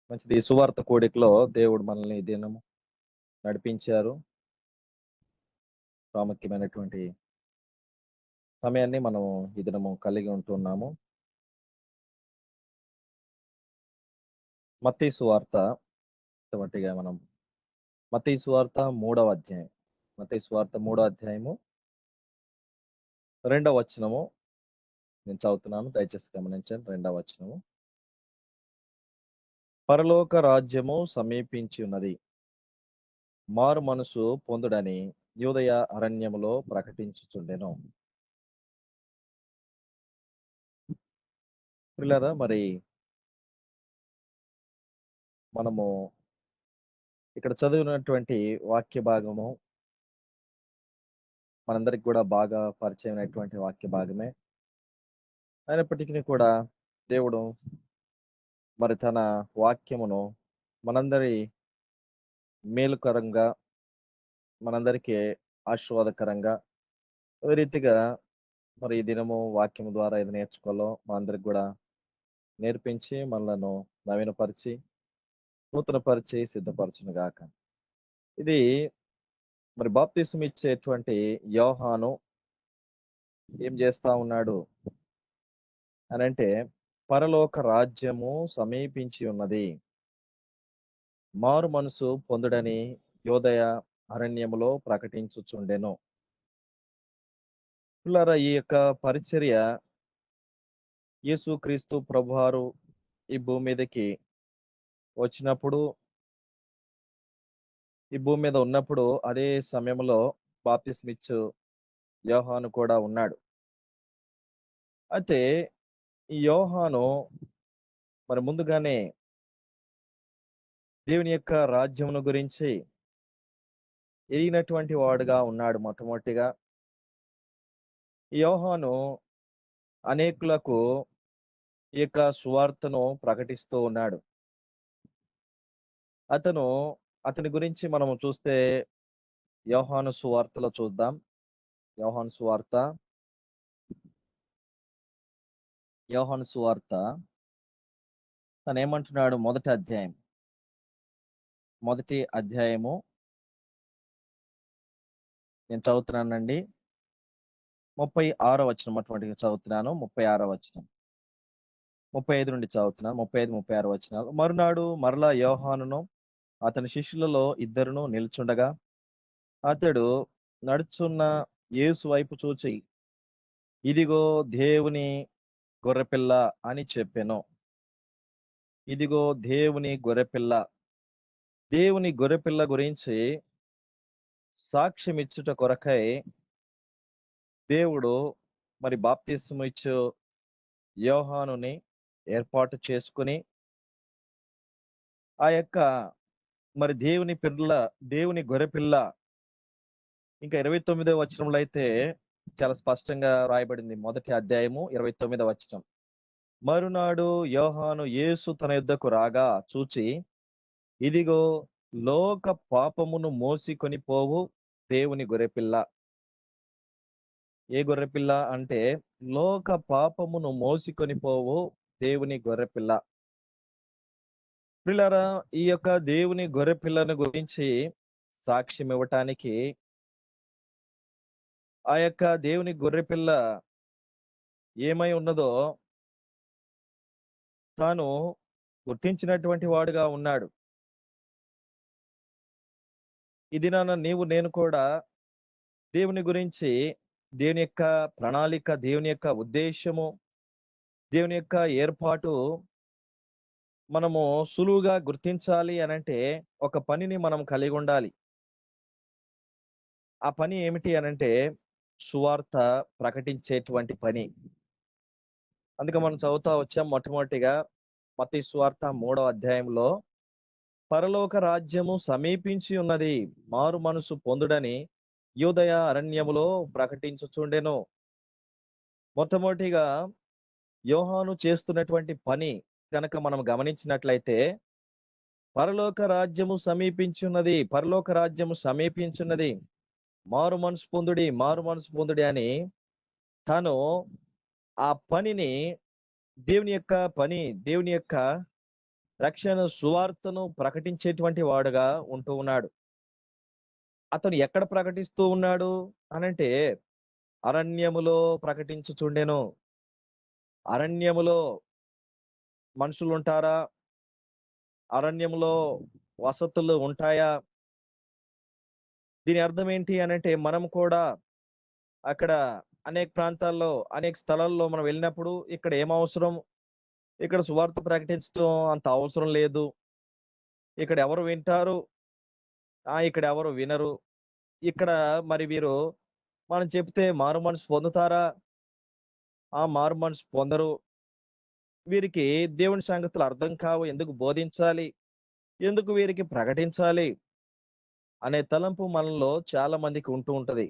మంచిది. ఈ సువార్త కూడికలో దేవుడు మనల్ని ఈ దినము నడిపించారు. ప్రాముఖ్యమైనటువంటి సమయాన్ని మనం ఈ దినము కలిగి ఉంటున్నాము. మత్తయి సువార్త మొట్టమొదటిగా మనం మత్తయి సువార్త 3వ అధ్యాయం. మత్తయి సువార్త 3వ అధ్యాయము 2వ వచనము నేను చదువుతున్నాను. దయచేసి గమనించండి. 2వ వచనము. పరలోక రాజ్యము సమీపించి ఉన్నది. మారు మనసు పొందుడని యూదయ అరణ్యములో ప్రకటించుచుండెను. ప్రియులారా, మరి మనము ఇక్కడ చదివినటువంటి వాక్య భాగము మనందరికి కూడా బాగా పరిచయమైనటువంటి వాక్య భాగమే. అయినప్పటికీ కూడా దేవుడు మరి తన వాక్యమును మనందరి మేలుకరంగా, మనందరికీ ఆశీర్వాదకరంగా అదే రీతిగా మరి ఈ దినము వాక్యము ద్వారా ఏది నేర్చుకోవాలో మనందరికి కూడా నేర్పించి మనలను నవీనపరిచి నూతనపరిచి సిద్ధపరచును గాక. ఇది మరి బాప్తిసం ఇచ్చేటువంటి యోహాను ఏం చేస్తా ఉన్నాడు అనంటే, పరలోక రాజ్యము సమీపించి ఉన్నది. మారు మనసు పొందుడని యోదయ అరణ్యములో ప్రకటించుచుండెను. పిల్లరా, ఈ యొక్క పరిచర్య యేసుక్రీస్తు ప్రభువారు ఈ భూమి మీదకి వచ్చినప్పుడు, ఈ భూమి మీద ఉన్నప్పుడు అదే సమయంలో బాప్తిస్మిచ్చు యోహాను కూడా ఉన్నాడు. అయితే ఈ యోహాను మరి ముందుగానే దేవుని యొక్క రాజ్యమును గురించి ఎరిగినటువంటి వాడుగా ఉన్నాడు. మొట్టమొదటిగా ఈ యోహాను అనేకులకు ఈ యొక్క సువార్తను ప్రకటిస్తూ ఉన్నాడు. అతని గురించి మనము చూస్తే యోహాను సువార్తలో చూద్దాం. యోహాను సువార్త తను ఏమంటున్నాడు? మొదటి అధ్యాయము నేను చదువుతున్నానండి. 36వ వచనం అటువంటిగా చదువుతున్నాను. 36వ వచనం, 35 నుండి చదువుతున్నాను. 35, 36 వచనాలు. మరునాడు మరలా యోహానును అతని శిష్యులలో ఇద్దరును నిల్చుండగా అతడు నడుచున్న యేసు వైపు చూచి, ఇదిగో దేవుని గొర్రెపిల్ల అని చెప్పెను. ఇదిగో దేవుని గొర్రెపిల్ల. దేవుని గొర్రెపిల్ల గురించి సాక్ష్యమిచ్చుట కొరకై దేవుడు మరి బాప్తిస్మం ఇచ్చు యోహానుని ఏర్పాటు చేసుకుని ఆ యొక్క మరి దేవుని గొర్రెపిల్ల ఇంకా 29వ వచనంలో అయితే చాలా స్పష్టంగా రాయబడింది. మొదటి అధ్యాయము 29వ వచనం. మరునాడు యోహాను యేసు తన యొద్దకు రాగా చూచి, ఇదిగో లోక పాపమును మోసికొని పోవు దేవుని గొర్రెపిల్ల. ఏ గొర్రెపిల్ల అంటే లోక పాపమును మోసికొని పోవు దేవుని గొర్రెపిల్ల. ప్రియులారా, ఈ యొక్క దేవుని గొర్రెపిల్లను గురించి సాక్ష్యం ఇవ్వటానికి ఆ యొక్క దేవుని గొర్రెపిల్ల ఏమై ఉన్నదో తాను గుర్తించినటువంటి వాడుగా ఉన్నాడు. ఈ దినాన నీవు నేను కూడా దేవుని గురించి, దేవుని యొక్క ప్రణాళిక, దేవుని యొక్క ఉద్దేశము, దేవుని యొక్క ఏర్పాటు మనము సులువుగా గుర్తించాలి అనంటే ఒక పనిని మనం కలిగి ఉండాలి. ఆ పని ఏమిటి అనంటే సువార్త ప్రకటించేటువంటి పని. అందుకే మనం చదువుతా వచ్చాం. మొట్టమొదటిగా మత్తయి సువార్త 3వ అధ్యాయంలో పరలోక రాజ్యము సమీపించి ఉన్నది, మారు మనసు పొందుడని యూదయ అరణ్యములో ప్రకటించుచుండెను. మొట్టమొదటిగా యోహాను చేస్తున్నటువంటి పని కనుక మనం గమనించినట్లయితే, పరలోక రాజ్యము సమీపించున్నది, మారు మనసు పొందుడి అని తను ఆ పనిని, దేవుని యొక్క రక్షణ సువార్తను ప్రకటించేటువంటి వాడుగా ఉంటూ ఉన్నాడు. అతను ఎక్కడ ప్రకటిస్తూ ఉన్నాడు అనంటే, అరణ్యములో ప్రకటించుచుండెను. అరణ్యములో మనుషులుంటారా? అరణ్యంలో వసతులు ఉంటాయా? దీని అర్థం ఏంటి అనంటే, మనం కూడా అక్కడ అనేక ప్రాంతాల్లో, అనేక స్థలాల్లో మనం వెళ్ళినప్పుడు ఇక్కడ ఏమవసరం? ఇక్కడ సువార్త ప్రకటించడం అంత అవసరం లేదు. ఇక్కడ ఎవరు వింటారు? ఇక్కడ ఎవరు వినరు. ఇక్కడ మరి వీరు మనం చెప్తే మారు మనసు పొందుతారా? మారు మనసు పొందరు. వీరికి దేవుని సంగతులు అర్థం కావు. ఎందుకు బోధించాలి? ఎందుకు వీరికి ప్రకటించాలి? అనే తలంపు మనలో చాలా మందికి ఉంటూ ఉంటది.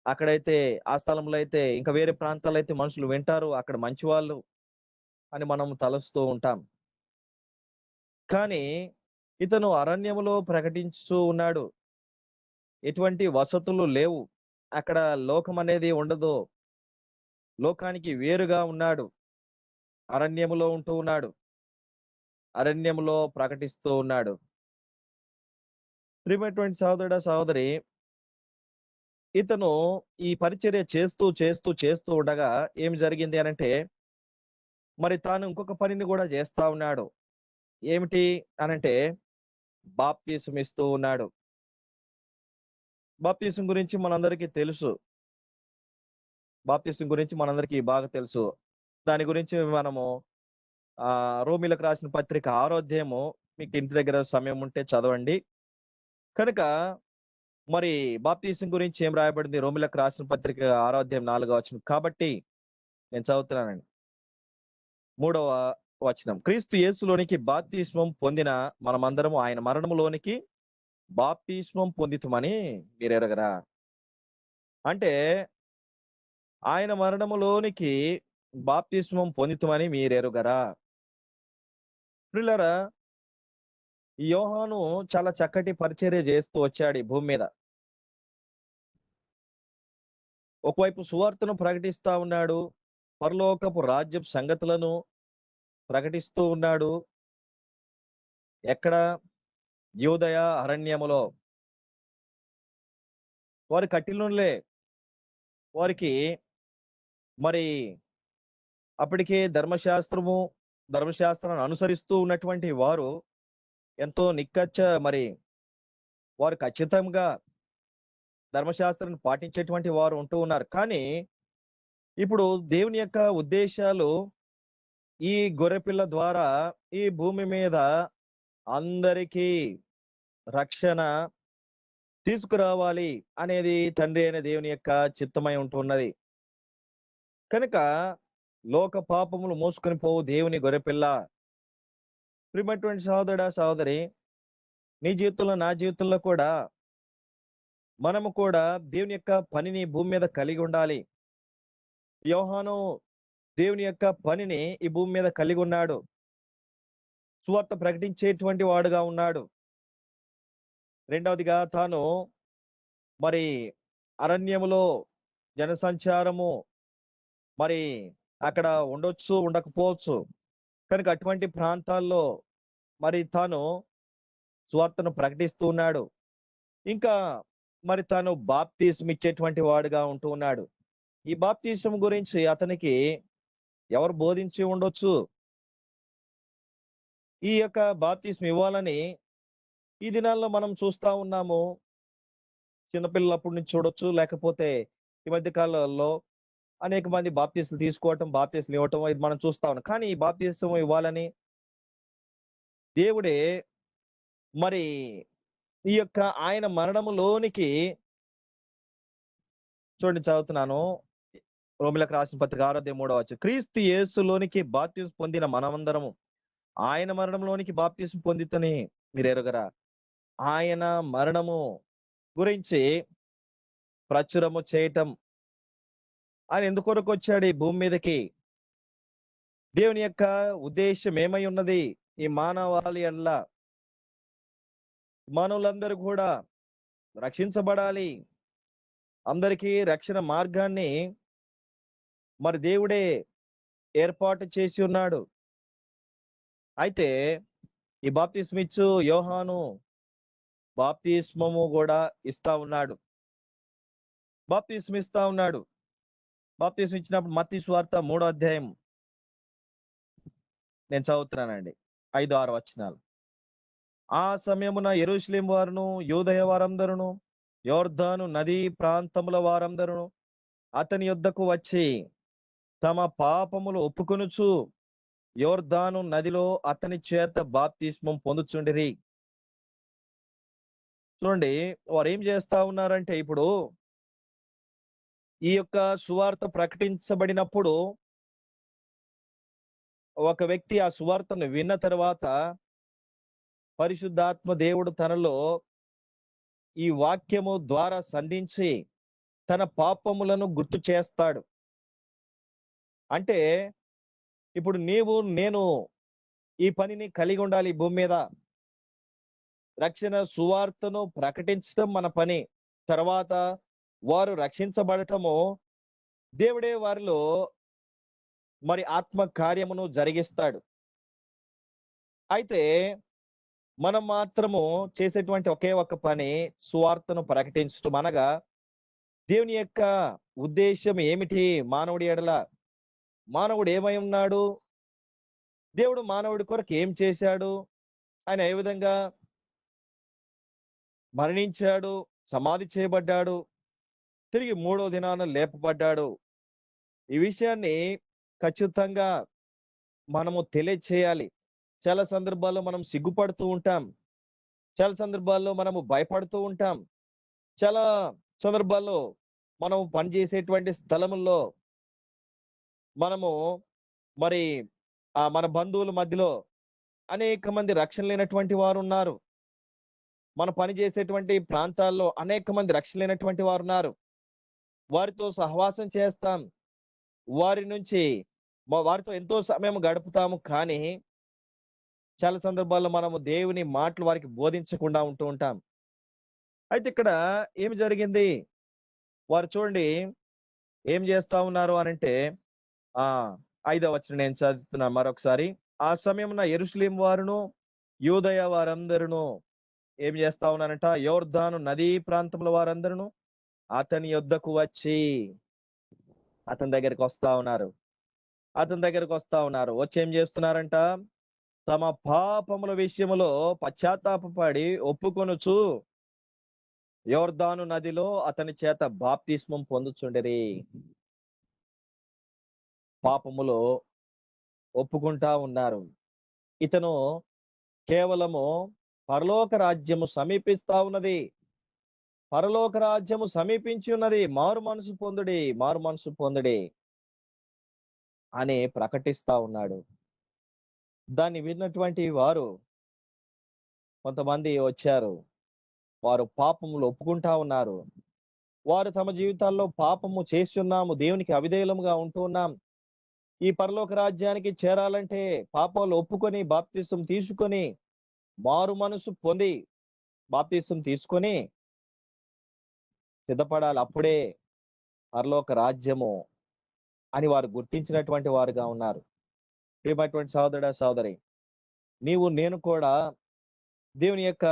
అక్కడైతే ఆ స్థలంలో అయితే ఇంకా వేరే ప్రాంతాల్లో అయితే మనుషులు వింటారు. అక్కడ మంచివాళ్ళు అని మనం తలస్తూ ఉంటాం. కానీ ఇతను అరణ్యములో ప్రకటించుతూ ఉన్నాడు. ఎటువంటి వసతులు లేవు. అక్కడ లోకం అనేది ఉండదు. లోకానికి వేరుగా ఉన్నాడు. అరణ్యములో ఉంటూ ఉన్నాడు. అరణ్యములో ప్రకటిస్తూ ఉన్నాడు. ప్రియమైనటువంటి సహోదరుడా, సహోదరి, ఇతను ఈ పరిచర్య చేస్తూ ఉండగా ఏమి జరిగింది అనంటే, మరి తాను ఇంకొక పనిని గూడా జేస్తా ఉన్నాడు. ఏమిటి అనంటే, బాప్తిసం ఇస్తూ ఉన్నాడు. బాప్తిసం గురించి మనందరికీ తెలుసు. బాప్తిసం గురించి మనందరికీ బాగా తెలుసు. దాని గురించి మనము రోమీలకు రాసిన పత్రిక 6 అధ్యాయము మీకు ఇంటి దగ్గర సమయం ఉంటే చదవండి. కనుక మరి బాప్తిసం గురించి ఏం రాయబడింది? రోమీలకు రాసిన పత్రిక 6 అధ్యాయం 4 వచనం. కాబట్టి నేను చదువుతున్నానండి. 3వ వచనం. క్రీస్తు యేసులోనికి బాప్తిస్మం పొందిన మనమందరము ఆయన మరణములోనికి బాప్తిస్మం పొందితిమని మీరెరుగరా? అంటే ఆయన మరణములోనికి బాప్తిస్మం పొందితిమని మీరెరుగరా? ప్రియులారా, ఈ యోహాను చాలా చక్కటి పరిచర్య చేస్తూ వచ్చాడు ఈ భూమి మీద. ఒకవైపు సువార్తను ప్రకటిస్తా ఉన్నాడు. పరలోకపు రాజ్యపు సంగతులను ప్రకటిస్తూ ఉన్నాడు. ఎక్కడ? యూదయ అరణ్యములో. వారి కఠినులే. వారికి మరి అప్పటికే ధర్మశాస్త్రాన్ని అనుసరిస్తూ ఉన్నటువంటి వారు ఎంతో మరి వారు ఖచ్చితంగా ధర్మశాస్త్రాన్ని పాటించేటువంటి వారు ఉంటూ ఉన్నారు. కానీ ఇప్పుడు దేవుని యొక్క ఉద్దేశాలు ఈ గొర్రెపిల్ల ద్వారా ఈ భూమి మీద అందరికీ రక్షణ తీసుకురావాలి అనేది తండ్రి అయిన దేవుని యొక్క చిత్తమై ఉంటున్నది. కనుక లోక పాపములు మోసుకొని పోవు దేవుని గొర్రెపిల్ల. ప్రియమైనటువంటి సహోదరుడా, సహోదరి, నీ జీవితంలో, నా జీవితంలో కూడా మనము కూడా దేవుని యొక్క పనిని భూమి మీద కలిగి ఉండాలి. యోహాను దేవుని యొక్క పనిని ఈ భూమి మీద కలిగి ఉన్నాడు. సువార్త ప్రకటించేటువంటి వాడుగా ఉన్నాడు. రెండవదిగా తాను మరి అరణ్యములో జనసంచారము మరి అక్కడ ఉండొచ్చు, ఉండకపోవచ్చు. కనుక అటువంటి ప్రాంతాల్లో మరి తాను సువార్తను ప్రకటిస్తూ ఉన్నాడు. ఇంకా మరి తాను బాప్తిసం ఇచ్చేటువంటి వాడుగా ఉంటూ ఉన్నాడు. ఈ బాప్తిసం గురించి అతనికి ఎవరు బోధించి ఉండొచ్చు? ఈ యొక్క బాప్తిసం ఇవ్వాలని ఈ దినాల్లో మనం చూస్తా ఉన్నాము. చిన్నపిల్లలప్పటి నుంచి చూడొచ్చు. లేకపోతే ఈ మధ్య కాలాల్లో అనేక మంది బాప్తీసులు తీసుకోవటం, బాప్తీసులు ఇవ్వటం ఇది మనం చూస్తా ఉన్నాం. కానీ ఈ బాప్తీసం ఇవ్వాలని దేవుడే మరి ఈ యొక్క ఆయన మరణములోనికి చూడండి, చదువుతున్నాను. రోమీయులకు రాసిన పత్రిక 6 అధ్యాయం 3వ వచనం. క్రీస్తు యేసులోనికి బాప్తిసం పొందిన మనమందరము ఆయన మరణంలోనికి బాప్తిసం పొందితని మీరెరుగరా? ఆయన మరణము గురించి ప్రచురము చేయటం. ఆయన ఎందుకొరకు వచ్చాడు ఈ భూమి మీదకి? దేవుని యొక్క ఉద్దేశం ఏమై ఉన్నది? ఈ మానవాళి ఎడల మానవులందరూ కూడా రక్షించబడాలి. అందరికీ రక్షణ మార్గాన్ని మరి దేవుడే ఏర్పాటు చేసి ఉన్నాడు. అయితే ఈ బాప్తిస్మిచ్చు యోహాను బాప్తిస్మము కూడా ఇస్తా ఉన్నాడు. బాప్తిస్మ ఇస్తా ఉన్నాడు. బాప్తిస్మ ఇచ్చినప్పుడు మత్తయి సువార్త 3వ అధ్యాయం నేను చదువుతున్నానండి. 5, 6 వచనాలు. ఆ సమయమున యెరూషలేము వారును యూదయ వారందరును యొర్దాను నదీ ప్రాంతముల వారందరును అతని యొద్దకు వచ్చి తమ పాపములు ఒప్పుకొనుచు యొర్దాను నదిలో అతని చేత బాప్తిస్మం పొందుచుండిరి. చూడండి, వారు ఏం చేస్తా ఉన్నారంటే, ఇప్పుడు ఈ యొక్క సువార్త ప్రకటించబడినప్పుడు ఒక వ్యక్తి ఆ సువార్తను విన్న తర్వాత పరిశుద్ధాత్మ దేవుడు తనలో ఈ వాక్యము ద్వారా సంధించి తన పాపములను గుర్తు చేస్తాడు. అంటే ఇప్పుడు నీవు నేను ఈ పనిని కలిగి ఉండాలి. ఈ భూమి మీద రక్షణ సువార్తను ప్రకటించటం మన పని. తర్వాత వారు రక్షించబడటము దేవుడే వారిలో మరి ఆత్మ కార్యమును జరిగిస్తాడు. అయితే మనం మాత్రము చేసేటువంటి ఒకే ఒక పని సువార్తను ప్రకటించటం. అనగా దేవుని యొక్క ఉద్దేశం ఏమిటి మానవుడి ఎడల? మానవుడు ఏమై ఉన్నాడు? దేవుడు మానవుడి కొరకు ఏం చేశాడు? ఆయన ఏ విధంగా మరణించాడు, సమాధి చేయబడ్డాడు, తిరిగి 3వ దినాన లేపబడ్డాడు. ఈ విషయాన్ని ఖచ్చితంగా మనము తెలియచేయాలి. చాలా సందర్భాల్లో మనం సిగ్గుపడుతూ ఉంటాం. చాలా సందర్భాల్లో మనము భయపడుతూ ఉంటాం. చాలా సందర్భాల్లో మనం పనిచేసేటువంటి స్థలముల్లో మనము మరి మన బంధువుల మధ్యలో అనేక మంది రక్షణ లేనటువంటి వారు ఉన్నారు. మనం పని చేసేటువంటి ప్రాంతాల్లో అనేక మంది రక్షణ లేనటువంటి వారు ఉన్నారు. వారితో సహవాసం చేస్తాం. వారి నుంచి వారితో ఎంతో సమయం గడుపుతాము. కానీ చాలా సందర్భాల్లో మనము దేవుని మాటలు వారికి బోధించకుండా ఉంటూ ఉంటాం. అయితే ఇక్కడ ఏమి జరిగింది? వారు చూడండి ఏం చేస్తా ఉన్నారు అనంటే, ఆ 5వ వచనం నేను చదువుతున్నా మరొకసారి. ఆ సమయమున యెరూషలేము వారును యూదయ వారందరును ఏం చేస్తా ఉన్నారంట? యొర్దాను నదీ ప్రాంతముల వారందరును అతని యొద్దకు వచ్చి అతని దగ్గరికి వస్తా ఉన్నారు. అతని దగ్గరికి వస్తా ఉన్నారు. వచ్చి ఏం చేస్తున్నారంట? తమ పాపముల విషయములో పశ్చాత్తాపపడి ఒప్పుకొనుచు యొర్దాను నదిలో అతని చేత బాప్తిస్మం పొందుచుండిరి. పాపములో ఒప్పుకుంటా ఉన్నారు. ఇతను కేవలము పరలోక రాజ్యము సమీపిస్తా ఉన్నది. పరలోక రాజ్యము సమీపించి ఉన్నది. మారు మనసు పొందుడి, మారు మనసు పొందుడి అని ప్రకటిస్తా ఉన్నాడు. దాన్ని విన్నటువంటి వారు కొంతమంది వచ్చారు. వారు పాపములు ఒప్పుకుంటా ఉన్నారు. వారు తమ జీవితాల్లో పాపము చేస్తున్నాము, దేవునికి అవిధేయులముగా ఉంటూ ఉన్నాం, ఈ పరలోక రాజ్యానికి చేరాలంటే పాపాలు ఒప్పుకొని బాప్తిసం తీసుకొని మారు మనసు పొంది బాప్తిసం తీసుకొని సిద్ధపడాలి. అప్పుడే పరలోక రాజ్యము అని వారు గుర్తించినటువంటి వారుగా ఉన్నారు. ప్రియమైనటువంటి సహోదరుడా, సహోదరి, నీవు నేను కూడా దేవుని యొక్క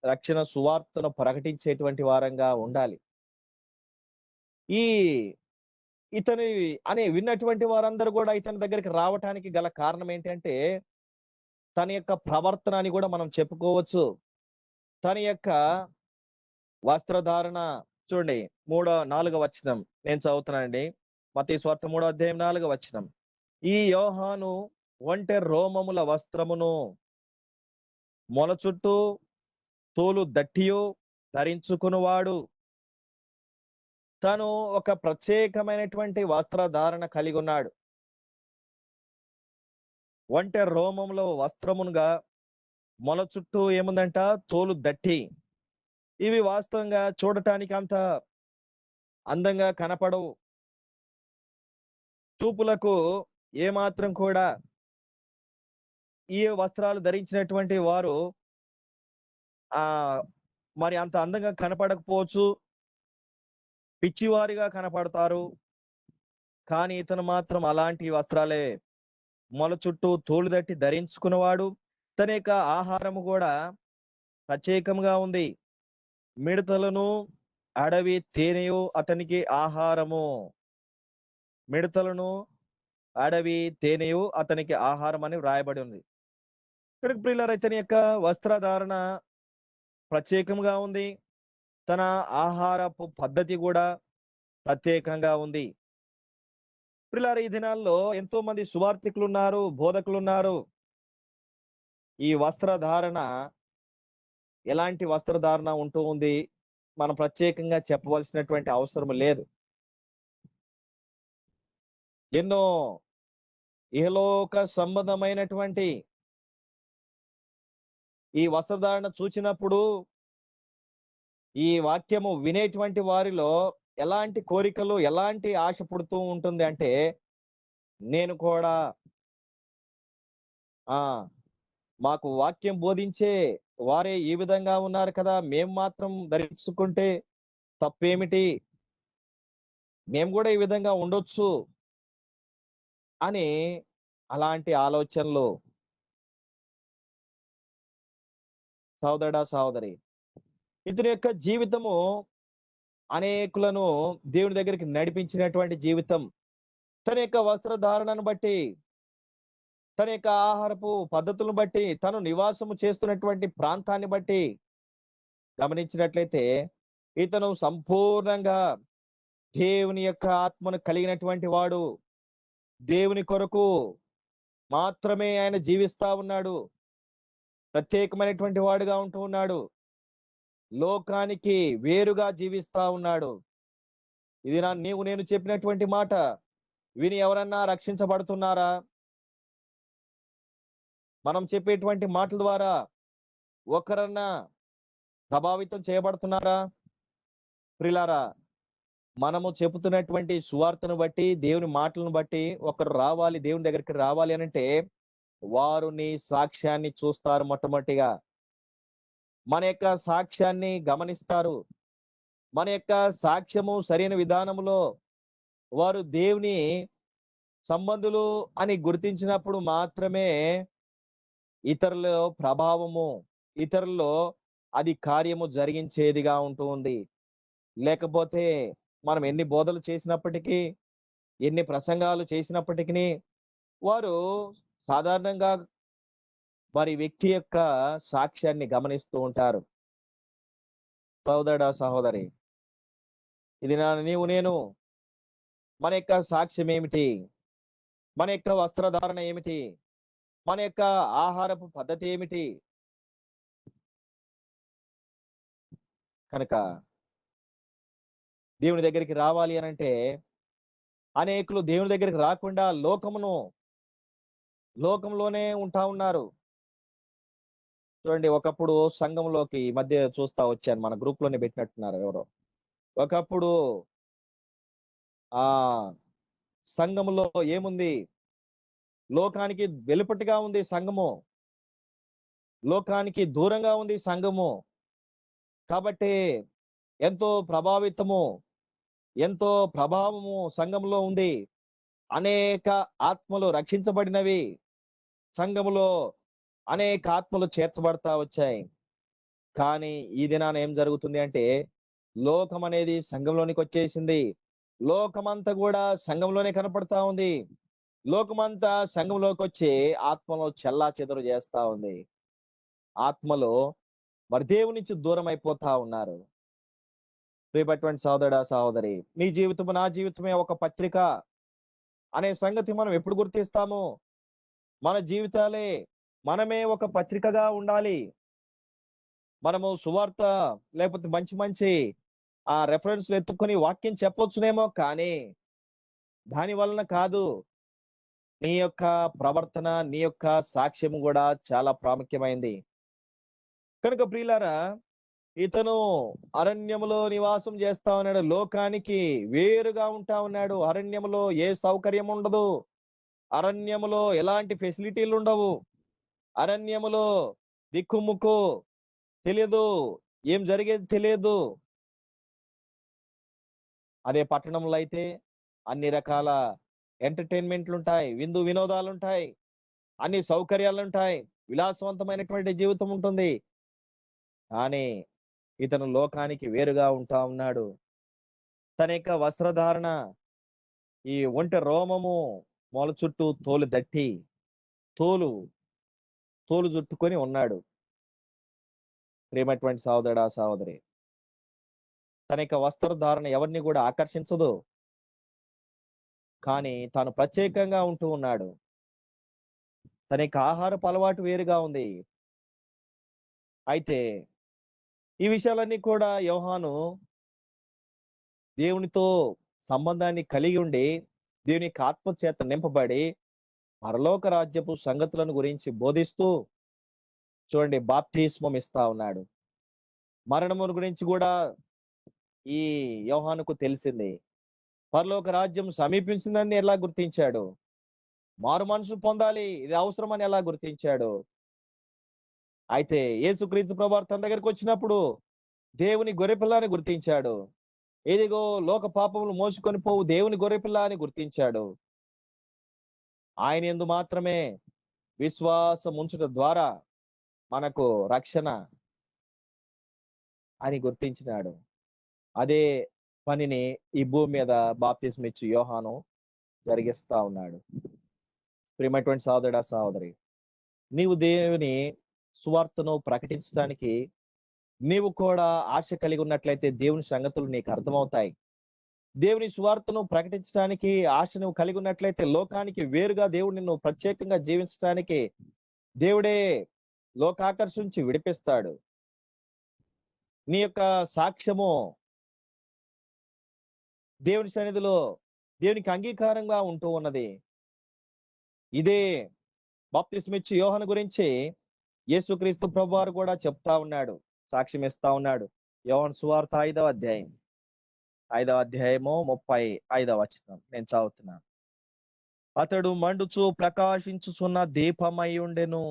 రక్షణ సువార్తను ప్రకటించేటువంటి వారంగా ఉండాలి. ఈ ఇతని అని విన్నటువంటి వారందరూ కూడా ఇతని దగ్గరికి రావటానికి గల కారణం ఏంటంటే, తన యొక్క ప్రవర్తన అని కూడా మనం చెప్పుకోవచ్చు. తన యొక్క వస్త్రధారణ చూడండి. 4వ వచనం నేను చదువుతున్నానండి. మత్తయి సువార్త 3వ అధ్యాయం 4వ వచనం. ఈ యోహాను ఒంటె రోమముల వస్త్రమును మొల చుట్టూ తోలు దట్టియు ధరించుకునివాడు. తను ఒక ప్రత్యేకమైనటువంటి వస్త్రధారణ కలిగి ఉన్నాడు. ఒంటె రోమములో వస్త్రమునుగా మొల చుట్టూ ఏముందంట? తోలు దట్టి. ఇవి వాస్తవంగా చూడటానికి అంత అందంగా కనపడవు. చూపులకు ఏమాత్రం కూడా ఈ వస్త్రాలు ధరించినటువంటి వారు ఆ మరి అంత అందంగా కనపడకపోవచ్చు. పిచ్చివారిగా కనపడతారు. కానీ ఇతను మాత్రం అలాంటి వస్త్రాలే మొల చుట్టూ తోలుదట్టి ధరించుకున్నవాడు. తన యొక్క ఆహారము కూడా ప్రత్యేకంగా ఉంది. మిడతలను అడవి తేనెయు అతనికి ఆహారము. మిడతలను అడవి తేనెయు అతనికి ఆహారం అని వ్రాయబడి ఉంది. కనుక ప్రియులారా, ఇతని యొక్క వస్త్రధారణ ప్రత్యేకంగా ఉంది. తన ఆహారపు పద్ధతి కూడా ప్రత్యేకంగా ఉంది. ప్రియులారా, ఈ దినాల్లో ఎంతో మంది సువార్థికులున్నారు, బోధకులున్నారు. ఈ వస్త్రధారణ ఎలాంటి వస్త్రధారణ ఉంటూ ఉంది, మనం ప్రత్యేకంగా చెప్పవలసినటువంటి అవసరం లేదు. ఎన్నో ఇహలోక సంబంధమైనటువంటి ఈ వస్త్రధారణ చూచినప్పుడు ఈ వాక్యము వినేటువంటి వారిలో ఎలాంటి కోరికలు, ఎలాంటి ఆశ పుడుతూ ఉంటుంది అంటే, నేను కూడా ఆ మాకు వాక్యం బోధించే వారే ఈ విధంగా ఉన్నారు కదా, మేము మాత్రం ధరించుకుంటే తప్పేమిటి, మేము కూడా ఈ విధంగా ఉండొచ్చు అని అలాంటి ఆలోచనలు. సోదరుడా, సహోదరి, ఇతని యొక్క జీవితము అనేకులను దేవుని దగ్గరికి నడిపించినటువంటి జీవితం. తన యొక్క వస్త్రధారణను బట్టి, తన యొక్క ఆహారపు పద్ధతులను బట్టి, తను నివాసము చేస్తున్నటువంటి ప్రాంతాన్ని బట్టి గమనించినట్లయితే, ఇతను సంపూర్ణంగా దేవుని యొక్క ఆత్మను కలిగినటువంటి వాడు. దేవుని కొరకు మాత్రమే ఆయన జీవిస్తా ఉన్నాడు. ప్రత్యేకమైనటువంటి వాడుగా ఉంటూ ఉన్నాడు. లోకానికి వేరుగా జీవిస్తా ఉన్నాడు. ఇది నేను చెప్పినటువంటి మాట విని ఎవరన్నా రక్షించబడుతున్నారా? మనం చెప్పేటువంటి మాటల ద్వారా ఒకరన్నా ప్రభావితం చేయబడుతున్నారా? ప్రిలారా, మనము చెబుతున్నటువంటి సువార్తను బట్టి, దేవుని మాటలను బట్టి ఒకరు రావాలి, దేవుని దగ్గరికి రావాలి అనంటే, వారు నీ సాక్ష్యాన్ని చూస్తారు. మొట్టమొదటిగా మన యొక్క సాక్ష్యాన్ని గమనిస్తారు. మన యొక్క సాక్ష్యము సరైన విధానములో వారు దేవుని సంబంధులు అని గుర్తించినప్పుడు మాత్రమే ఇతరుల ప్రభావము, ఇతరుల్లో అది కార్యము జరిగించేదిగా ఉంటూ ఉంది. లేకపోతే మనం ఎన్ని బోధలు చేసినప్పటికీ, ఎన్ని ప్రసంగాలు చేసినప్పటికీ వారు సాధారణంగా వారి వ్యక్తి యొక్క సాక్ష్యాన్ని గమనిస్తూ ఉంటారు. సోదరుడా, సహోదరి, ఇది నీవు నేను మన యొక్క సాక్ష్యం ఏమిటి? మన యొక్క వస్త్రధారణ ఏమిటి? మన యొక్క ఆహారపు పద్ధతి ఏమిటి? కనుక దేవుని దగ్గరికి రావాలి అనంటే, అనేకులు దేవుని దగ్గరికి రాకుండా లోకంలోనే ఉంటా ఉన్నారు. చూడండి, ఒకప్పుడు సంఘంలోకి ఈ మధ్య చూస్తా వచ్చాను. మన గ్రూప్ లోనే పెట్టినట్టున్నారు ఎవరో. ఒకప్పుడు ఆ సంఘములో ఏముంది? లోకానికి వెలుపటిగా ఉంది సంఘము. లోకానికి దూరంగా ఉంది సంఘము. కాబట్టి ఎంతో ప్రభావితము, ఎంతో ప్రభావము సంఘంలో ఉంది. అనేక ఆత్మలు రక్షించబడినవి. సంఘములో అనేక ఆత్మలు చేర్చబడతా వచ్చాయి. కానీ ఈ దినాన ఏం జరుగుతుంది అంటే, లోకం అనేది సంఘంలోనికి వచ్చేసింది. లోకమంతా కూడా సంఘంలోనే కనపడతా ఉంది. లోకమంతా సంఘంలోకి వచ్చి ఆత్మలో చెల్లాచెదరు చేస్తా ఉంది. ఆత్మలో మరి దేవుని నుంచి దూరం అయిపోతా ఉన్నారు. ప్రియమైనటువంటి సోదరుడా, సహోదరి, నీ జీవితము నా జీవితమే ఒక పత్రిక అనే సంగతి మనం ఎప్పుడు గుర్తిస్తాము? మన జీవితాలే మనమే ఒక పత్రికగా ఉండాలి. మనము సువార్త లేకపోతే మంచి మంచి రెఫరెన్స్లు ఎత్తుకొని వాక్యం చెప్పొచ్చునేమో, కానీ దాని వలన కాదు. నీ యొక్క ప్రవర్తన, నీ యొక్క సాక్ష్యం కూడా చాలా ప్రాముఖ్యమైంది. కనుక ప్రియులారా, ఇతను అరణ్యములో నివాసం చేస్తా ఉన్నాడు. లోకానికి వేరుగా ఉంటా ఉన్నాడు. అరణ్యములో ఏ సౌకర్యం ఉండదు. అరణ్యములో ఎలాంటి ఫెసిలిటీలు ఉండవు. అరణ్యములో దిక్కుముక్కు తెలియదు. ఏం జరిగేది తెలియదు. అదే పట్టణంలో అయితే అన్ని రకాల ఎంటర్‌టైన్‌మెంట్‌లుంటాయి. విందు వినోదాలుంటాయి. అన్ని సౌకర్యాలుంటాయి, విలాసవంతమైనటువంటి జీవితం ఉంటుంది. కానీ ఇతను లోకానికి వేరుగా ఉంటా ఉన్నాడు. తన యొక్క వస్త్రధారణ, ఈ ఒంటె రోమము మొల చుట్టూ తోలు దట్టి, తోలు తోలు జుట్టుకొని ఉన్నాడు. ప్రియమైనటువంటి సహోదరుడా, సహోదరి. తన యొక్క వస్త్రధారణ ఎవరిని కూడా ఆకర్షించదు. కానీ తాను ప్రత్యేకంగా ఉంటూ ఉన్నాడు. తన యొక్క ఆహారపు అలవాటు వేరుగా ఉంది. అయితే ఈ విషయాలన్నీ కూడా యోహాను దేవునితో సంబంధాన్ని కలిగి ఉండి, దేవుని యొక్క ఆత్మ చేత నింపబడి, పరలోక రాజ్యపు సంగతులను గురించి బోధిస్తూ చూడండి బాప్తిస్మం ఇస్తా ఉన్నాడు. మరణమును గురించి కూడా ఈ యోహానుకు తెలిసింది. పరలోక రాజ్యం సమీపించిందని ఎలా గుర్తించాడు? మారు మనసు పొందాలి, ఇది అవసరమని ఎలా గుర్తించాడు? అయితే యేసుక్రీస్తు ప్రభువారు తన దగ్గరికి వచ్చినప్పుడు దేవుని గొర్రెపిల్ల అని గుర్తించాడు. ఇదిగో లోక పాపములు మోసుకొని పోవు దేవుని గొర్రెపిల్ల అని గుర్తించాడు. ఆయన యందు మాత్రమే విశ్వాసం ఉంచుట ద్వారా మనకు రక్షణ అని గుర్తించినాడు. అదే పనిని ఈ భూమి మీద బాప్తిస్మం ఇచ్చి యోహాను జరిగిస్తా ఉన్నాడు. ప్రియమైనటువంటి సహోదరుడా, సహోదరి, నీవు దేవుని సువార్తను ప్రకటించడానికి నీవు కూడా ఆశ కలిగి ఉన్నట్లయితే దేవుని సంగతులు నీకు అర్థమవుతాయి. దేవుని సువార్తను ప్రకటించడానికి ఆశ నువ్వు కలిగి ఉన్నట్లయితే లోకానికి వేరుగా దేవుడు నిన్ను ప్రత్యేకంగా జీవించడానికి దేవుడే లోకాకర్షించి విడిపిస్తాడు. నీ యొక్క సాక్ష్యము దేవుని సన్నిధిలో దేవునికి అంగీకారంగా ఉంటూ ఉన్నది. ఇదే బాప్తిస్మం ఇచ్చి యోహాను గురించి యేసుక్రీస్తు ప్రభువారు కూడా చెప్తా ఉన్నాడు, సాక్ష్యం ఇస్తా ఉన్నాడు. యోహాను సువార్త 5వ అధ్యాయం 35వ వచనం నేను చదువుతున్నాను. అతడు మండుచు ప్రకాశించుచున్న దీపమై ఉండెను.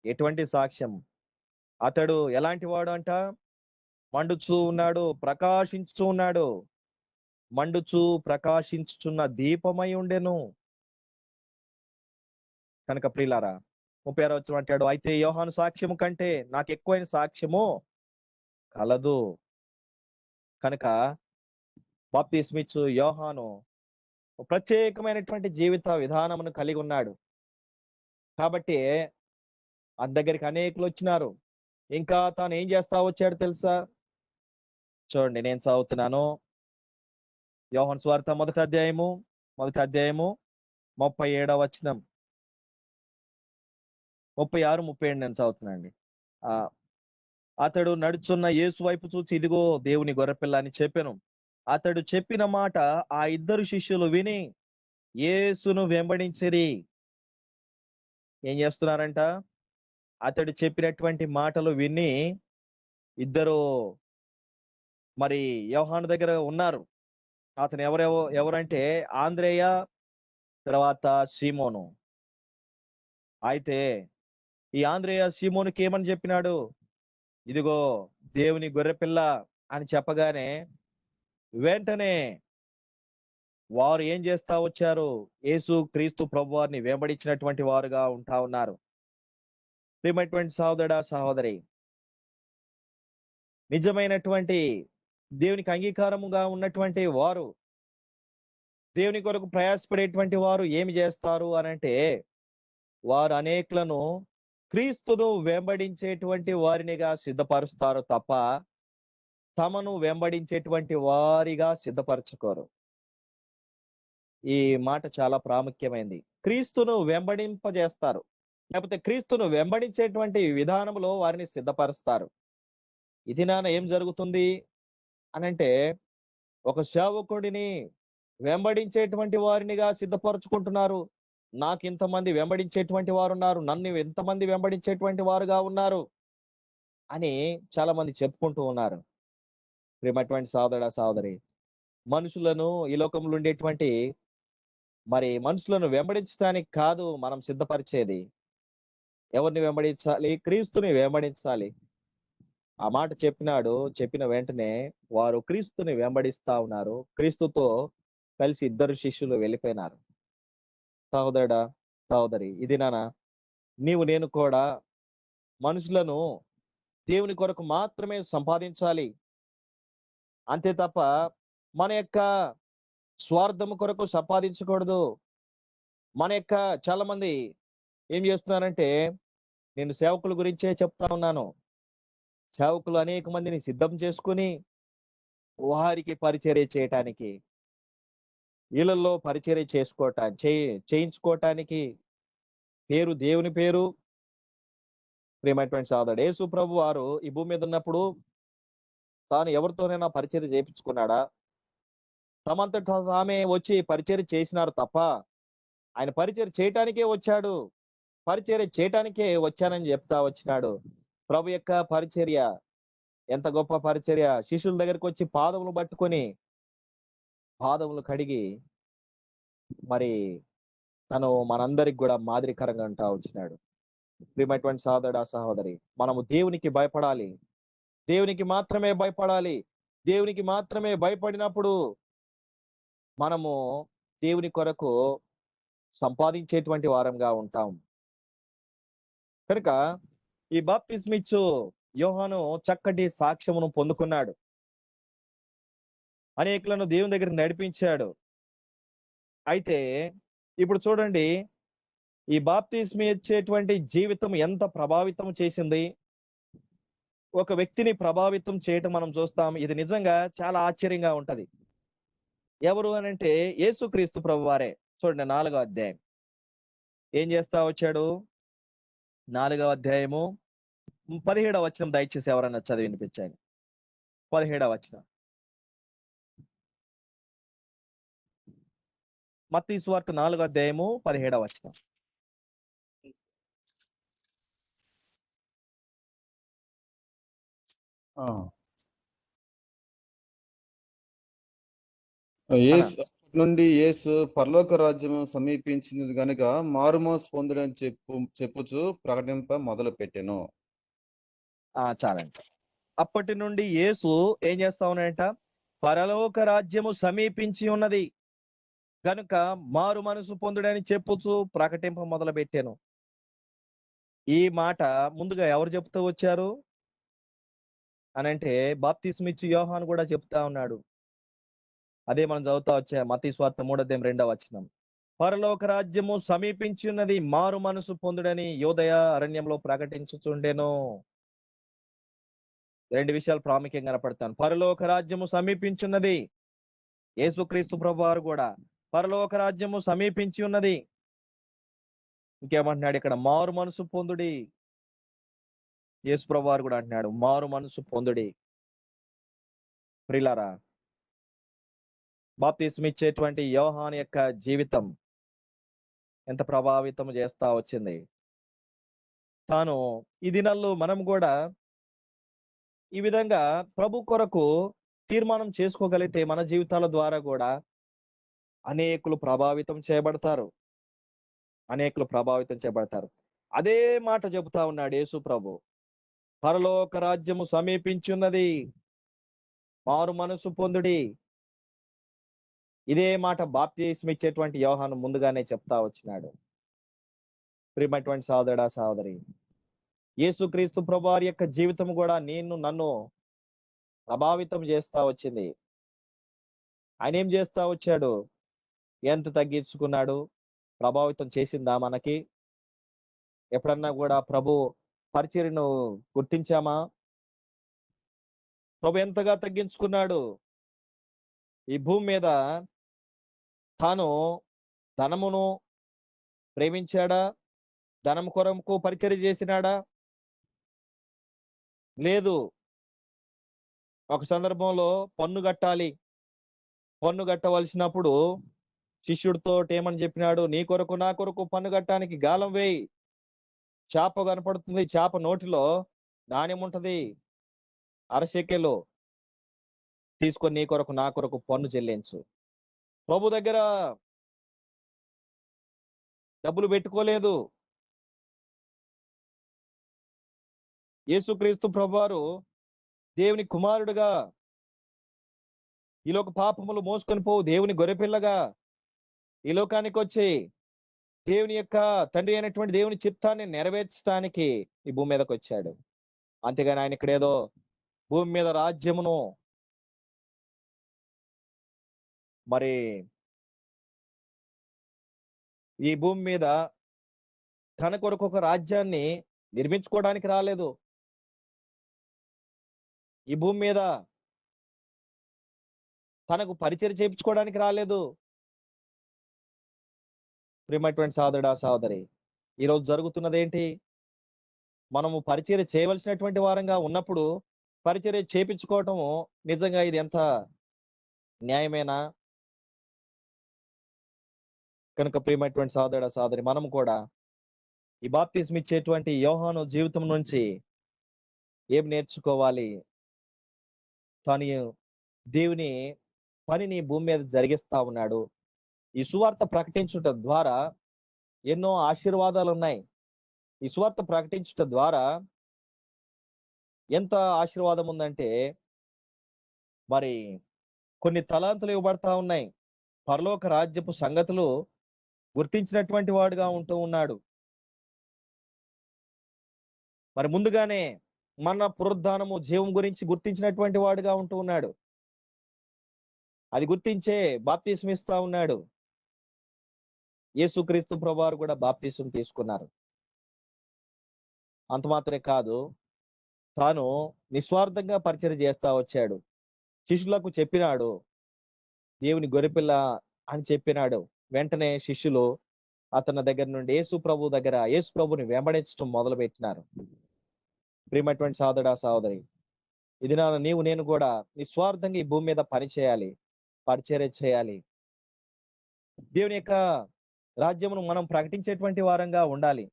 ఎటువంటి సాక్ష్యం? అతడు ఎలాంటి వాడు అంట? మండుచూ ఉన్నాడు, ప్రకాశించుచూ ఉన్నాడు. మండుచు ప్రకాశించుచున్న దీపమై ఉండెను. కనుక ప్రియులారా 36వ వచనం అంటాడు, అయితే యోహాను సాక్ష్యము కంటే నాకు ఎక్కువైన సాక్ష్యము కలదు. కనుక బాప్తిస్మం ఇచ్చు యోహాను ప్రత్యేకమైనటువంటి జీవిత విధానమును కలిగి ఉన్నాడు. కాబట్టి ఆ దగ్గరికి అనేకులు వచ్చినారు. ఇంకా తాను ఏం చేస్తా వచ్చాడు తెలుసా? చూడండి నేను చదువుతున్నాను. యోహాను సువార్త మొదటి అధ్యాయము 37వ వచనం, 36, 37 నేను చదువుతున్నానండి. ఆ అతడు నడుచున్న యేసు వైపు చూసి ఇదిగో దేవుని గొర్రెపిల్ల అని చెప్పెను. అతడు చెప్పిన మాట ఆ ఇద్దరు శిష్యులు విని యేసును వెంబడించిరి. ఏం చేస్తున్నారంట? అతడు చెప్పినటువంటి మాటలు విని ఇద్దరు మరి యోహాను దగ్గర ఉన్నారు. అతను ఎవరంటే ఆంద్రేయ, తర్వాత సీమోను. అయితే ఈ ఆంద్రేయ సీమోనుకి ఏమని చెప్పినాడు? ఇదిగో దేవుని గొర్రెపిల్ల అని చెప్పగానే వెంటనే వారు ఏం చేస్తా వచ్చారు? యేసు క్రీస్తు ప్రభువారిని వెంబడించినటువంటి వారుగా ఉంటా ఉన్నారు. ప్రియమైనటువంటి సహోదరుడా, సహోదరి, నిజమైనటువంటి దేవునికి అంగీకారముగా ఉన్నటువంటి వారు, దేవుని కొరకు ప్రయాసపడేటువంటి వారు ఏమి చేస్తారు అనంటే, వారు అనేకులను క్రీస్తును వెంబడించేటువంటి వారినిగా సిద్ధపరుస్తారు తప్ప తమను వెంబడించేటువంటి వారిగా సిద్ధపరచుకోరు. ఈ మాట చాలా ప్రాముఖ్యమైనది. క్రీస్తును వెంబడింపజేస్తారు, లేకపోతే క్రీస్తును వెంబడించేటువంటి విధానంలో వారిని సిద్ధపరుస్తారు. ఇది నాన్న ఏం జరుగుతుంది అనంటే, ఒక సేవకుడిని వెంబడించేటువంటి వారినిగా సిద్ధపరచుకుంటున్నారు. నాకు ఇంతమంది వెంబడించేటువంటి వారు ఉన్నారు, నన్ను ఎంతమంది వెంబడించేటువంటి వారుగా ఉన్నారు అని చాలా మంది చెప్పుకుంటూ ఉన్నారు. ప్రియమైనటువంటి సహోదరుడా, సహోదరి, మనుషులను ఈ లోకంలో ఉండేటువంటి మరి మనుషులను వెంబడించడానికి కాదు మనం సిద్ధపరిచేది. ఎవరిని వెంబడించాలి? క్రీస్తుని వెంబడించాలి. ఆ మాట చెప్పినాడు. చెప్పిన వెంటనే వారు క్రీస్తుని వెంబడిస్తా ఉన్నారు. క్రీస్తుతో కలిసి ఇద్దరు శిష్యులు వెళ్ళిపోయినారు. సహోదరుడా, సహోదరి, ఇది నాన్న నీవు నేను కూడా మనుషులను దేవుని కొరకు మాత్రమే సంపాదించాలి. అంతే తప్ప మన యొక్క స్వార్థము కొరకు సంపాదించకూడదు. మన యొక్క చాలా మంది ఏం చేస్తున్నారంటే, నేను సేవకుల గురించే చెప్తా ఉన్నాను. సేవకులు అనేక మందిని సిద్ధం చేసుకొని వారికి పరిచర్య చేయటానికి, ఇళ్ళల్లో పరిచర్య చేయించుకోవటానికి దేవుని పేరు, ప్రియమైనటువంటి సోదరుడు యేసు ప్రభు వారు ఈ భూమి మీద ఉన్నప్పుడు తాను ఎవరితోనైనా పరిచర్య చేయించుకున్నాడా? తమంతట తామే వచ్చి పరిచర్య చేసినారు తప్ప, ఆయన పరిచర్య చేయటానికే వచ్చాడు. పరిచర్య చేయటానికే వచ్చానని చెప్తా వచ్చినాడు. ప్రభు యొక్క పరిచర్య ఎంత గొప్ప పరిచర్య! శిష్యుల దగ్గరికి వచ్చి పాదములు పట్టుకొని, పాదములు కడిగి మరి తను మనందరికి కూడా మాదిరికరంగా అంటా వచ్చినాడు. ప్రియమైనటువంటి సహోదరుడా, సహోదరి, మనము దేవునికి భయపడాలి. దేవునికి మాత్రమే భయపడాలి. దేవునికి మాత్రమే భయపడినప్పుడు మనము దేవుని కొరకు సంపాదించేటువంటి వారంగా ఉంటాం. కనుక ఈ బాప్తిస్మిచ్చు యోహాను చక్కటి సాక్ష్యమును పొందుకున్నాడు. అనేకులను దేవుని దగ్గరికి నడిపించాడు. అయితే ఇప్పుడు చూడండి, ఈ బాప్తిస్మి ఇచ్చేటువంటి జీవితం ఎంత ప్రభావితం చేసింది. ఒక వ్యక్తిని ప్రభావితం చేయటం మనం చూస్తాం. ఇది నిజంగా చాలా ఆశ్చర్యంగా ఉంటది. ఎవరు అనంటే యేసుక్రీస్తు ప్రభువారే. చూడండి 4వ అధ్యాయం. ఏం చేస్తా వచ్చాడు? 4వ అధ్యాయము 17వ వచనం దయచేసి ఎవరన్నా చదివి వినిపించండి. 17వ వచనం. మత్తయి సువార్త 4వ అధ్యాయము 17వ వచనం. ఆ. అనా? నుండి యేసు పరలోక రాజ్యము సమీపించినది గనుక మారుమోసు పొందుడని చెప్పుచు ప్రకటింప మొదలు పెట్టెను. చాలండి. అప్పటి నుండి యేసు ఏం చేస్తా ఉన్నాడంట? పరలోక రాజ్యము సమీపించి ఉన్నది గనుక మారు మనసు పొందుడని చెప్పుచు ప్రకటింప మొదలు పెట్టాను. ఈ మాట ముందుగా ఎవరు చెప్తూ వచ్చారు అనంటే బాప్తిస్మిచ్చు యోహాను కూడా చెప్తా ఉన్నాడు. అదే మనం చదువుతా వచ్చా మత్తయి సువార్త 3వ అధ్యాయం 2వ వచనం. పరలోక రాజ్యము సమీపించి ఉన్నది, మారు మనసు పొందుడని యోదయ అరణ్యంలో ప్రకటించుచుండెను. 2 విషయాలు ప్రాముఖ్యంగా కనపడతాను. పరలోక రాజ్యము సమీపించున్నది. యేసుక్రీస్తు ప్రభువారు కూడా పరలోక రాజ్యము సమీపించి ఉన్నది. ఇంకేమంటున్నాడు ఇక్కడ? మారు మనసు పొందుడి. యేసు ప్రభువారు కూడా అంటున్నాడు మారు మనసు పొందుడి. ప్రియులారా, బాప్తిస్మ ఇచ్చేటువంటి యోహాను యొక్క జీవితం ఎంత ప్రభావితం చేస్తా వచ్చింది. తాను ఈ దినాల్లో మనం కూడా ఈ విధంగా ప్రభు కొరకు తీర్మానం చేసుకోగలిగితే మన జీవితాల ద్వారా కూడా అనేకులు ప్రభావితం చేయబడతారు. అనేకులు ప్రభావితం చేయబడతారు. అదే మాట చెబుతా ఉన్నాడు యేసు ప్రభు. పరలోక రాజ్యము సమీపించున్నది, మారు మనసు పొందుడి. ఇదే మాట బాప్తిస్మ ఇచ్చేటువంటి యోహాను ముందుగానే చెప్తా వచ్చినాడు. ప్రియమైనటువంటి సహోదరుడా, సహోదరి, యేసుక్రీస్తు ప్రభువారి యొక్క జీవితం కూడా నన్ను ప్రభావితం చేస్తా వచ్చింది. ఆయన ఏం చేస్తా వచ్చాడు? ఎంత తగ్గించుకున్నాడు? ప్రభావితం చేసిందా మనకి? ఎప్పుడన్నా కూడా ప్రభు పరిచర్యను గుర్తించామా? ప్రభు ఎంతగా తగ్గించుకున్నాడు? ఈ భూమి మీద తాను ధనమును ప్రేమించాడా? ధనం కొరకు పరిచర్య చేసినాడా? లేదు. ఒక సందర్భంలో పన్ను కట్టాలి. పన్ను కట్టవలసినప్పుడు శిష్యుడితో ఏమని చెప్పినాడు? నీ కొరకు నా కొరకు పన్ను కట్టడానికి గాలం వేయి. చేప కనపడుతుంది, చేప నోటిలో నాణ్యం ఉంటది, అరశెకెలు తీసుకొని నీ కొరకు నా కొరకు పన్ను చెల్లించు. ప్రభు దగ్గర డబ్బులు పెట్టుకోలేదు. యేసుక్రీస్తు ప్రభువారు దేవుని కుమారుడుగా ఈలోక పాపములు మోసుకొని పోవు దేవుని గొర్రెపిల్లగా ఈ లోకానికి వచ్చి దేవుని యొక్క తండ్రి అయినటువంటి దేవుని చిత్తాన్ని నెరవేర్చడానికి ఈ భూమి మీదకి వచ్చాడు. అంతేగాని ఆయన ఇక్కడ ఏదో భూమి మీద రాజ్యమును మరి ఈ భూమి మీద తన కొరకు ఒక రాజ్యాన్ని నిర్మించుకోవడానికి రాలేదు. ఈ భూమి మీద తనకు పరిచర్య చేయించుకోవడానికి రాలేదు. ప్రియమైనటువంటి సోదరుడా సోదరి, ఈరోజు జరుగుతున్నదేంటి? మనము పరిచర్య చేయవలసినటువంటి వారంగా ఉన్నప్పుడు పరిచర్య చేపించుకోవటము నిజంగా ఇది ఎంత న్యాయమేనా? కనుక ప్రియమైనటువంటి సోదరుడా సోదరి, మనం కూడా ఈ బాప్తిస్మ ఇచ్చేటువంటి యోహాను జీవితం నుంచి ఏం నేర్చుకోవాలి? తాను దేవుని పనిని భూమి మీద జరిగిస్తా ఉన్నాడు. ఈ సువార్త ప్రకటించుట ద్వారా ఎన్నో ఆశీర్వాదాలు ఉన్నాయి. ఈ సువార్త ప్రకటించుట ద్వారా ఎంత ఆశీర్వాదం ఉందంటే, మరి కొన్ని తలాంతులు ఇవ్వబడతా ఉన్నాయి. పరలోక రాజ్యపు సంగతులు గుర్తించినటువంటి వాడుగా ఉంటూ ఉన్నాడు. మరి ముందుగానే మన పునరుద్ధానము జీవం గురించి గుర్తించినటువంటి వాడుగా ఉంటూ ఉన్నాడు. అది గుర్తించే బాప్తిస్మ ఇస్తా ఉన్నాడు. యేసుక్రీస్తు ప్రభువారు కూడా బాప్తిస్మ తీసుకున్నారు. అంత మాత్రమే కాదు, తాను నిస్వార్థంగా పరిచర్య చేస్తా వచ్చాడు. శిష్యులకు చెప్పినాడు, దేవుని గొర్రెపిల్ల అని చెప్పినాడు. వెంటనే శిష్యులు అతని దగ్గర నుండి యేసు ప్రభుని వెంబడించడం మొదలు పెట్టినారు. ప్రియమైనటువంటి సోదరుడా సోదరి, ఇది నీవు నేను కూడా నిస్వార్థంగా ఈ భూమి మీద పని చేయాలి, పరిచర్య చేయాలి. దేవుని యొక్క రాజ్యమును మనం ప్రకటించేటువంటి వారంగా ఉండాలి.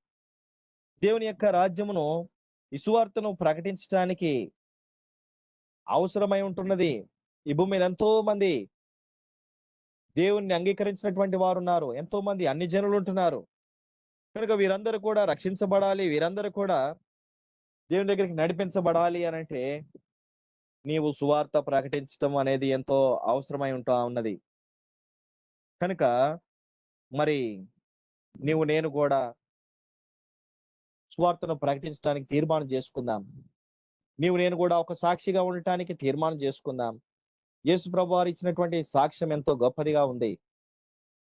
దేవుని యొక్క రాజ్యమును ఈ సువార్తను ప్రకటించడానికి అవసరమై ఉంటున్నది. ఈ భూమి మీద ఎంతో మంది దేవుణ్ణి అంగీకరించినటువంటి వారు ఉన్నారు. ఎంతో మంది అన్ని జనులు ఉంటున్నారు. కనుక వీరందరూ కూడా రక్షించబడాలి, వీరందరూ కూడా దేవుని దగ్గరికి నడిపించబడాలి అని అంటే నీవు సువార్త ప్రకటించడం అనేది ఎంతో అవసరమై ఉంటా ఉన్నది. కనుక మరి నీవు నేను కూడా సువార్తను ప్రకటించడానికి తీర్మానం చేసుకుందాం. నీవు నేను కూడా ఒక సాక్షిగా ఉండటానికి తీర్మానం చేసుకుందాం. యేసు ప్రభువు వారు ఇచ్చినటువంటి సాక్ష్యం ఎంతో గొప్పదిగా ఉంది.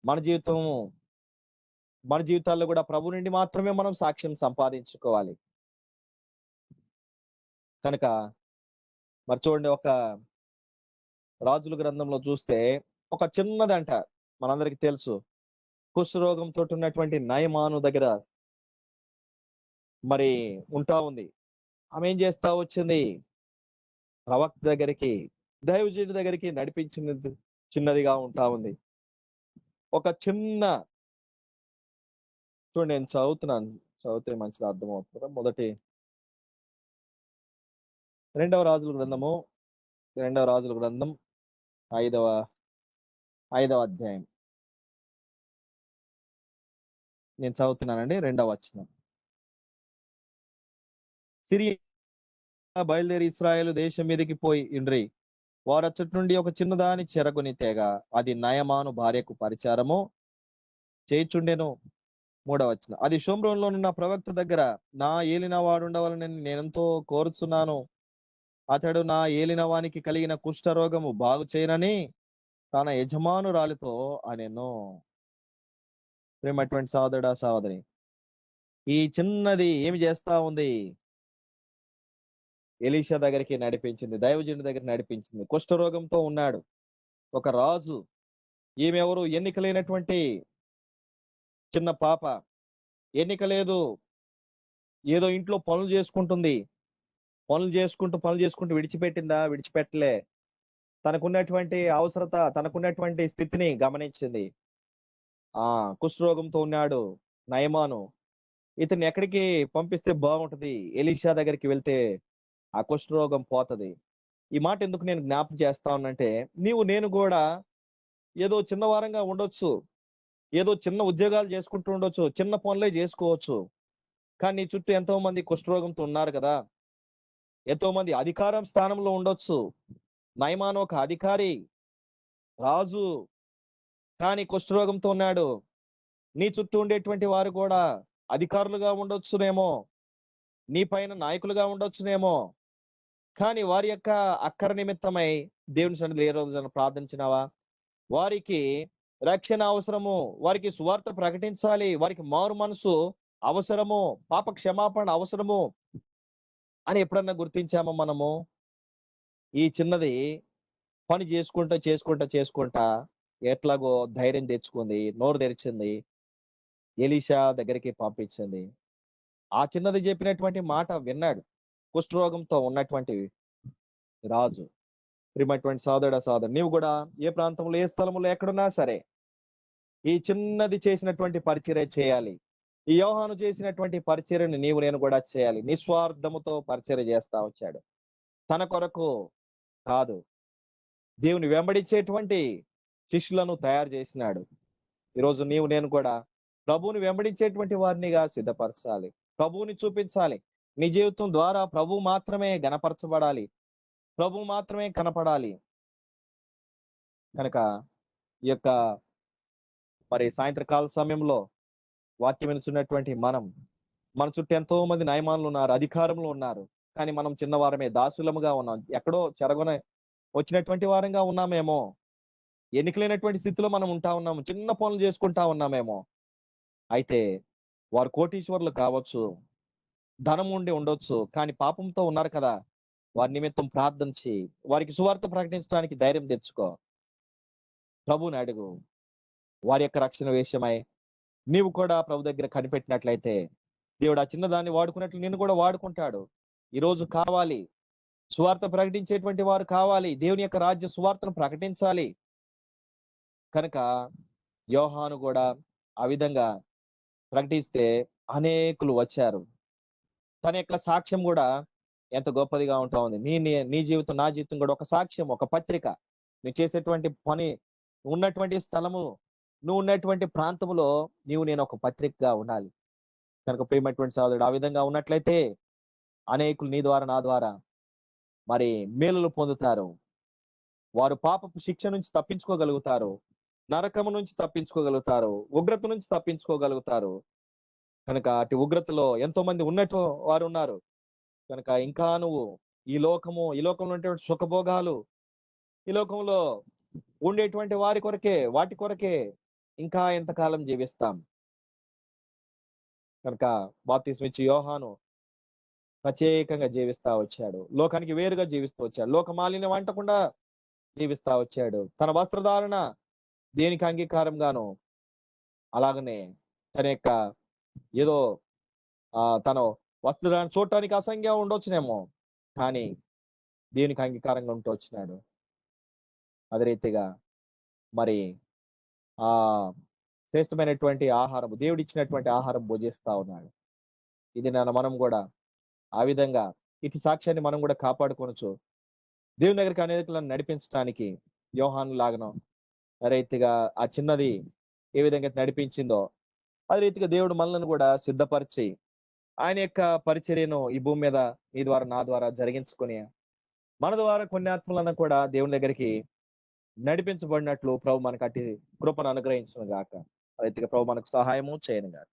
మన జీవితాల్లో కూడా ప్రభు నుండి మాత్రమే మనం సాక్ష్యం సంపాదించుకోవాలి. కనుక మరి చూడండి, ఒక రాజుల గ్రంథంలో చూస్తే ఒక చిన్నదంట, మనందరికి తెలుసు, కుష్ఠరోగంతో ఉన్నటువంటి నయమాను దగ్గర మరి ఉంటా ఉంది. ఆమె ఏం చేస్తా వచ్చింది? ప్రవక్త దగ్గరికి, దైవజనుడి దగ్గరికి నడిపించినది చిన్నదిగా ఉంటా ఉంది. ఒక చిన్న చూడండి, నేను చదువుతున్నాను, చదివితే మంచిది అర్థం అవుతుంది. రెండవ రాజుల గ్రంథం 5వ అధ్యాయం నేను చదువుతున్నానండి. 2వ వచనం. సిరియా బయలుదేరి ఇశ్రాయేలు దేశం మీదకి పోయి ఇండ్రి. వారచ్చటి నుండి ఒక చిన్నదాని చెరగుని తెగ, అది నయమాను భార్యకు పరిచారము చేయుచుండెను. 3వ వచనం. అది షోమ్రోన్లో ఉన్న ప్రవక్త దగ్గర నా ఏలిన వాడుండవాలని నేనెంతో కోరుచున్నాను. అతడు నా ఏలినవానికి కలిగిన కుష్ఠరోగము బాగు చేయనని తన యజమానురాలితో అనెను. ప్రేమటువంటి సోదరుడా సోదరి, ఈ చిన్నది ఏమి చేస్తా ఉంది? ఎలీషా దగ్గరికి నడిపించింది, దైవజనుడి దగ్గర నడిపించింది. కుష్ఠరోగంతో ఉన్నాడు ఒక రాజు. ఈమె ఎవరు? ఎన్నిక లేనటువంటి చిన్న పాప. ఎన్నిక లేదు, ఏదో ఇంట్లో పనులు చేసుకుంటుంది. పనులు చేసుకుంటూ విడిచిపెట్టిందా? విడిచిపెట్టలే. తనకున్నటువంటి అవసరత, తనకున్నటువంటి స్థితిని గమనించింది. కుష్ఠరోగంతో ఉన్నాడు నయమాను. ఇతన్ని ఎక్కడికి పంపిస్తే బాగుంటది? ఎలీషా దగ్గరికి వెళ్తే ఆ కుష్ఠరోగం పోతది. ఈ మాట ఎందుకు నేను జ్ఞాపకం చేస్తా ఉన్నంటే, నీవు నేను కూడా ఏదో చిన్నవారంగా ఉండొచ్చు, ఏదో చిన్న ఉద్యోగాలు చేసుకుంటూ ఉండొచ్చు, చిన్న పనులే చేసుకోవచ్చు. కానీ నీ చుట్టూ ఎంతో మంది కుష్ఠరోగంతో ఉన్నారు కదా. ఎంతో మంది అధికారం స్థానంలో ఉండొచ్చు. నయమాను ఒక అధికారి, రాజు, కానీ కుష్ఠరోగంతో ఉన్నాడు. నీ చుట్టూ ఉండేటువంటి వారు కూడా అధికారులుగా ఉండొచ్చునేమో, నీ పైన నాయకులుగా ఉండొచ్చునేమో. కానీ వారి యొక్క అక్కర నిమిత్తమై దేవుని సన్నిధిలో ఏ రోజైనా ప్రార్థించినావా? వారికి రక్షణ అవసరము. వారికి సువార్త ప్రకటించాలి. వారికి మారు మనసు అవసరము. పాప క్షమాపణ అవసరము అని ఎప్పుడన్నా గుర్తించామా మనము? ఈ చిన్నది పని చేసుకుంటా ఎట్లాగో ధైర్యం తెచ్చుకుంది. నోరు తెరిచింది. ఎలీషా దగ్గరికి పంపించింది. ఆ చిన్నది చెప్పినటువంటి మాట విన్నాడు. కుష్ఠరోగంతో ఉన్నటువంటి రాజు. ప్రియమైనటువంటి సోదరుడా, నీవు కూడా ఏ ప్రాంతంలో, ఏ స్థలంలో ఎక్కడున్నా సరే, ఈ చిన్నది చేసినటువంటి పరిచర్య చేయాలి. ఈ యోహాను చేసినటువంటి పరిచర్యను నీవు నేను కూడా చేయాలి. నిస్వార్థముతో పరిచర్య చేస్తా వచ్చాడు. తన కొరకు కాదు, దేవుని వెంబడించేటువంటి శిష్యులను తయారు చేసినాడు. ఈరోజు నీవు నేను కూడా ప్రభువుని వెంబడించేటువంటి వారినిగా సిద్ధపరచాలి. ప్రభువుని చూపించాలి. నీ జీవితం ద్వారా ప్రభువు మాత్రమే గణపరచబడాలి. ప్రభువు మాత్రమే కనపడాలి. కనుక ఈ యొక్క మరి సాయంత్రకాల సమయంలో వాక్యం వినుచున్నటువంటి మన చుట్టూ ఎంతో మంది నయమానులు ఉన్నారు, అధికారంలో ఉన్నారు. కానీ మనం చిన్నవారమే, దాసులముగా ఉన్నాం. ఎక్కడో చెరగొన వచ్చినటువంటి వారంగా ఉన్నామేమో. ఎన్నికలేనటువంటి స్థితిలో మనం ఉంటా ఉన్నాము. చిన్న పనులు చేసుకుంటా ఉన్నామేమో. అయితే వారు కోటీశ్వరులు కావచ్చు, ధనం ఉండి ఉండొచ్చు. కానీ పాపంతో ఉన్నారు కదా! వారి నిమిత్తం ప్రార్థించి వారికి సువార్త ప్రకటించడానికి ధైర్యం తెచ్చుకో. ప్రభువుని అడుగు. వారి యొక్క రక్షణ విషయమై నీవు కూడా ప్రభు దగ్గర కనిపెట్టినట్లయితే దేవుడు ఆ చిన్నదాన్ని వాడుకున్నట్లు నిన్ను కూడా వాడుకుంటాడు. ఈరోజు కావాలి, సువార్త ప్రకటించేటువంటి వారు కావాలి. దేవుని యొక్క రాజ్య సువార్తను ప్రకటించాలి. కనుక యోహాను కూడా ఆ విధంగా ప్రకటిస్తే అనేకులు వచ్చారు. తన యొక్క సాక్ష్యం కూడా ఎంత గొప్పదిగా ఉంటా ఉంది. నీ జీవితం, నా జీవితం కూడా ఒక సాక్ష్యం, ఒక పత్రిక. నువ్వు చేసేటువంటి పని, ఉన్నటువంటి స్థలము, నువ్వు ఉన్నటువంటి ప్రాంతంలో నేను ఒక పత్రికగా ఉండాలి. కనుక ప్రియమైనటువంటి సోదరుడు, ఆ విధంగా ఉన్నట్లయితే అనేకులు నీ ద్వారా, నా ద్వారా మరి మేలులు పొందుతారు. వారు పాపపు శిక్ష నుంచి తప్పించుకోగలుగుతారు. నరకము నుంచి తప్పించుకోగలుగుతారు. ఉగ్రత నుంచి తప్పించుకోగలుగుతారు. కనుక అటు ఉగ్రతలో ఎంతో మంది ఉన్నట్టు వారు ఉన్నారు. కనుక ఇంకా నువ్వు ఈ లోకంలో ఉన్నటువంటి సుఖభోగాలు, ఈ లోకంలో ఉండేటువంటి వాటి కొరకే ఇంకా ఎంతకాలం జీవిస్తాం. కనుక బాప్తిస్మ ఇచ్చి యోహాను ప్రత్యేకంగా జీవిస్తా వచ్చాడు. లోకానికి వేరుగా జీవిస్తూ వచ్చాడు. లోక మాలిన్యం అంటకుండా జీవిస్తా వచ్చాడు. తన వస్త్రధారణ దేనికి అంగీకారంగాను, అలాగనే తన యొక్క ఏదో తన వస్త్రధారణ చూడటానికి అసంఖ్యం ఉండొచ్చునేమో, కానీ దేనికి అంగీకారంగా ఉంటూ వచ్చినాడు. అదే రీతిగా మరి ఆ శ్రేష్టమైనటువంటి ఆహారం, దేవుడిచ్చినటువంటి ఆహారం భుజిస్తా ఉన్నాడు. ఇది మనం కూడా ఆ విధంగా ఇటు సాక్ష్యాన్ని మనం కూడా కాపాడుకొనొచ్చు. దేవుని దగ్గరికి అనేకులను నడిపించడానికి యోహాను లాగను రీతిగా ఆ చిన్నది ఏ విధంగా నడిపించిందో, అదే రీతిగా దేవుడు మనల్ని కూడా సిద్ధపరిచి ఆయన యొక్క పరిచర్యను ఈ భూమి మీద నీ ద్వారా, నా ద్వారా జరిగించుకొని మన ద్వారా కొన్ని ఆత్మలను కూడా దేవుని దగ్గరికి నడిపించబడినట్లు ప్రభు మనకు అట్టి కృపను అనుగ్రహించును గాక. రీతిగా ప్రభు మనకు సహాయము చేయను గాక.